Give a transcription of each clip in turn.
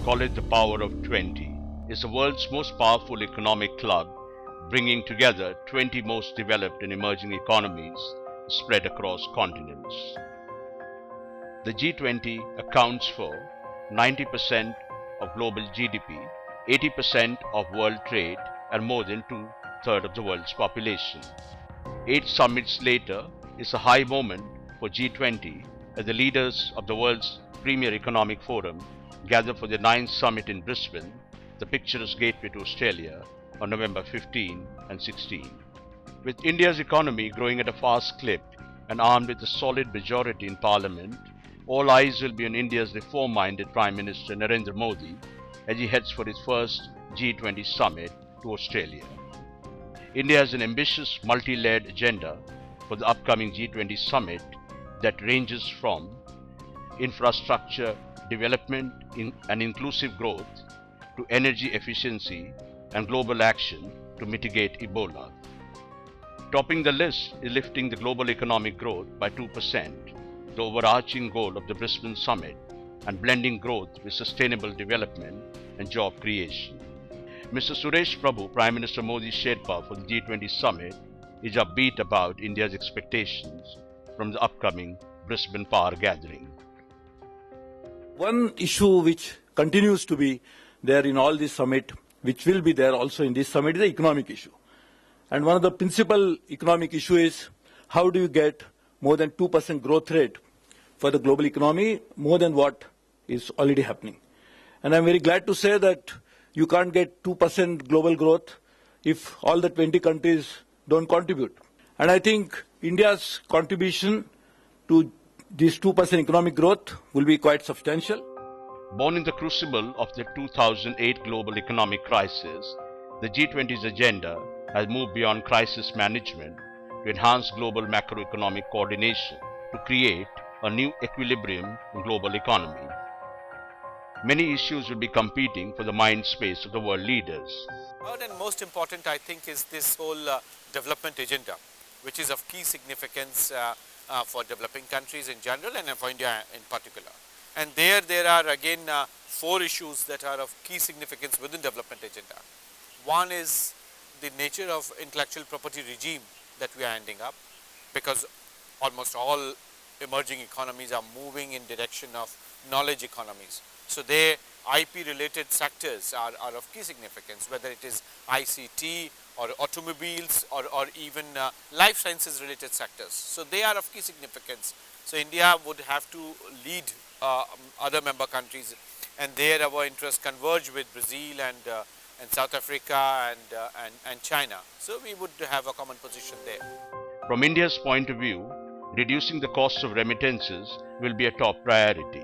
call it the Power of 20, is the world's most powerful economic club, bringing together 20 most developed and emerging economies spread across continents. The G20 accounts for 90% of global GDP, 80% of world trade, and more than two-thirds of the world's population. 8 summits later, it's a high moment for G20 as the leaders of the world's premier economic forum gather for the 9th summit in Brisbane, the picturesque gateway to Australia, on November 15 and 16. With India's economy growing at a fast clip and armed with a solid majority in Parliament, all eyes will be on India's reform-minded Prime Minister Narendra Modi as he heads for his first G20 summit to Australia. India has an ambitious multi-layered agenda for the upcoming G20 summit that ranges from infrastructure development and inclusive growth to energy efficiency and global action to mitigate Ebola. Topping the list is lifting the global economic growth by 2%, the overarching goal of the Brisbane Summit, and blending growth with sustainable development and job creation. Mr. Suresh Prabhu, Prime Minister Modi's Sherpa for the G20 Summit, is upbeat about India's expectations from the upcoming Brisbane Power Gathering. One issue which continues to be there in all this summit, which will be there also in this summit, is the economic issue. And one of the principal economic issue is how do you get more than 2% growth rate for the global economy, more than what is already happening. And I'm very glad to say that you can't get 2% global growth if all the 20 countries don't contribute. And I think India's contribution to this 2% economic growth will be quite substantial. Born in the crucible of the 2008 global economic crisis, the G20's agenda has moved beyond crisis management to enhance global macroeconomic coordination to create a new equilibrium in global economy. Many issues will be competing for the mind space of the world leaders. Third and most important, I think, is this whole development agenda, which is of key significance for developing countries in general and for India in particular. And there are again 4 issues that are of key significance within development agenda. One is the nature of intellectual property regime that we are ending up, because almost all emerging economies are moving in direction of knowledge economies. So their IP related sectors are of key significance, whether it is ICT or automobiles or even life sciences related sectors. So they are of key significance. So India would have to lead other member countries, and there our interests converge with Brazil and South Africa and China. So we would have a common position there. From India's point of view, reducing the cost of remittances will be a top priority.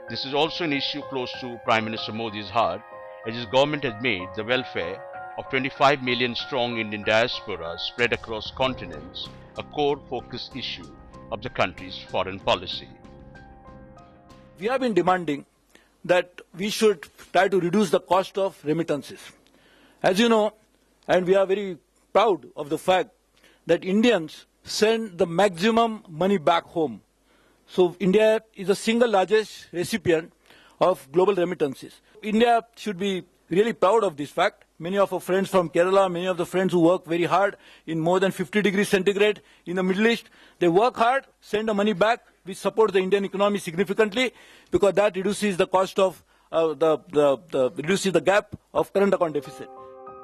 This is also an issue close to Prime Minister Modi's heart, as his government has made the welfare of 25 million strong Indian diaspora spread across continents a core focus issue of the country's foreign policy. We have been demanding that we should try to reduce the cost of remittances. As you know, and we are very proud of the fact that Indians send the maximum money back home. So India is the single largest recipient of global remittances. India should be really proud of this fact. Many of our friends from Kerala, many of the friends who work very hard in more than 50 degrees centigrade in the Middle East, they work hard, send the money back, which supports the Indian economy significantly, because that reduces the cost of reduces the gap of current account deficit.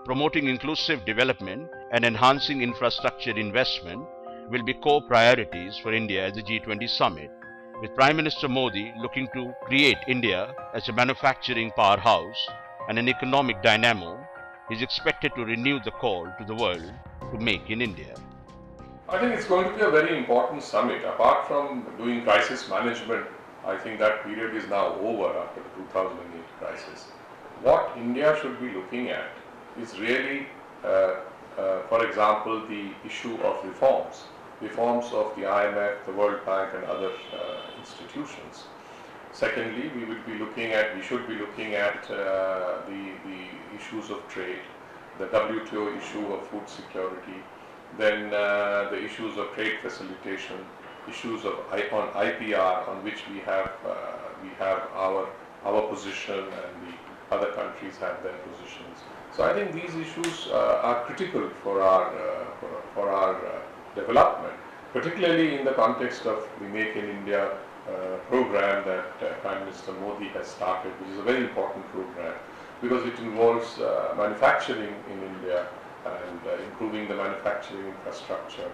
Promoting inclusive development and enhancing infrastructure investment will be core priorities for India at the G20 summit, with Prime Minister Modi looking to create India as a manufacturing powerhouse and an economic dynamo. Is expected to renew the call to the world to make in India. I think it's going to be a very important summit. Apart from doing crisis management, I think that period is now over after the 2008 crisis. What India should be looking at is really, for example, the issue of reforms of the IMF, the World Bank and other institutions. Secondly, we should be looking at the issues of trade, the WTO issue of food security, then the issues of trade facilitation, issues of on IPR, on which we have our our position and the other countries have their positions. So I think these issues are critical for our development, particularly in the context of the Make in India program that Prime Minister Modi has started, which is a very important program because it involves manufacturing in India and improving the manufacturing infrastructure.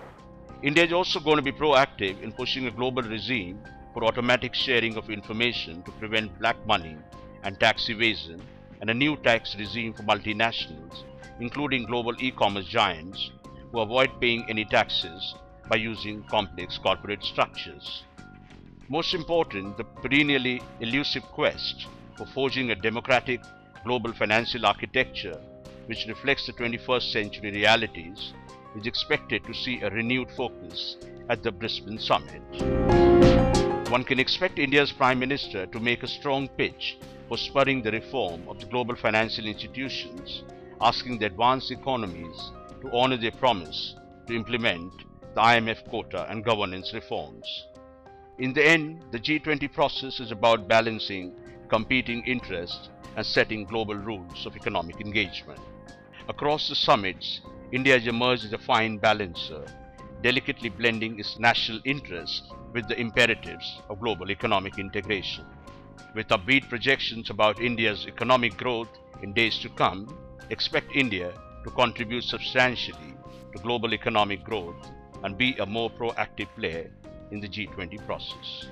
India is also going to be proactive in pushing a global regime for automatic sharing of information to prevent black money and tax evasion, and a new tax regime for multinationals, including global e-commerce giants who avoid paying any taxes by using complex corporate structures. Most important, the perennially elusive quest for forging a democratic global financial architecture which reflects the 21st century realities is expected to see a renewed focus at the Brisbane summit. One can expect India's Prime Minister to make a strong pitch for spurring the reform of the global financial institutions, asking the advanced economies to honor their promise to implement the IMF quota and governance reforms. In the end, the G20 process is about balancing competing interests and setting global rules of economic engagement. Across the summits, India has emerged as a fine balancer, delicately blending its national interests with the imperatives of global economic integration. With upbeat projections about India's economic growth in days to come, expect India to contribute substantially to global economic growth and be a more proactive player in the G20 process.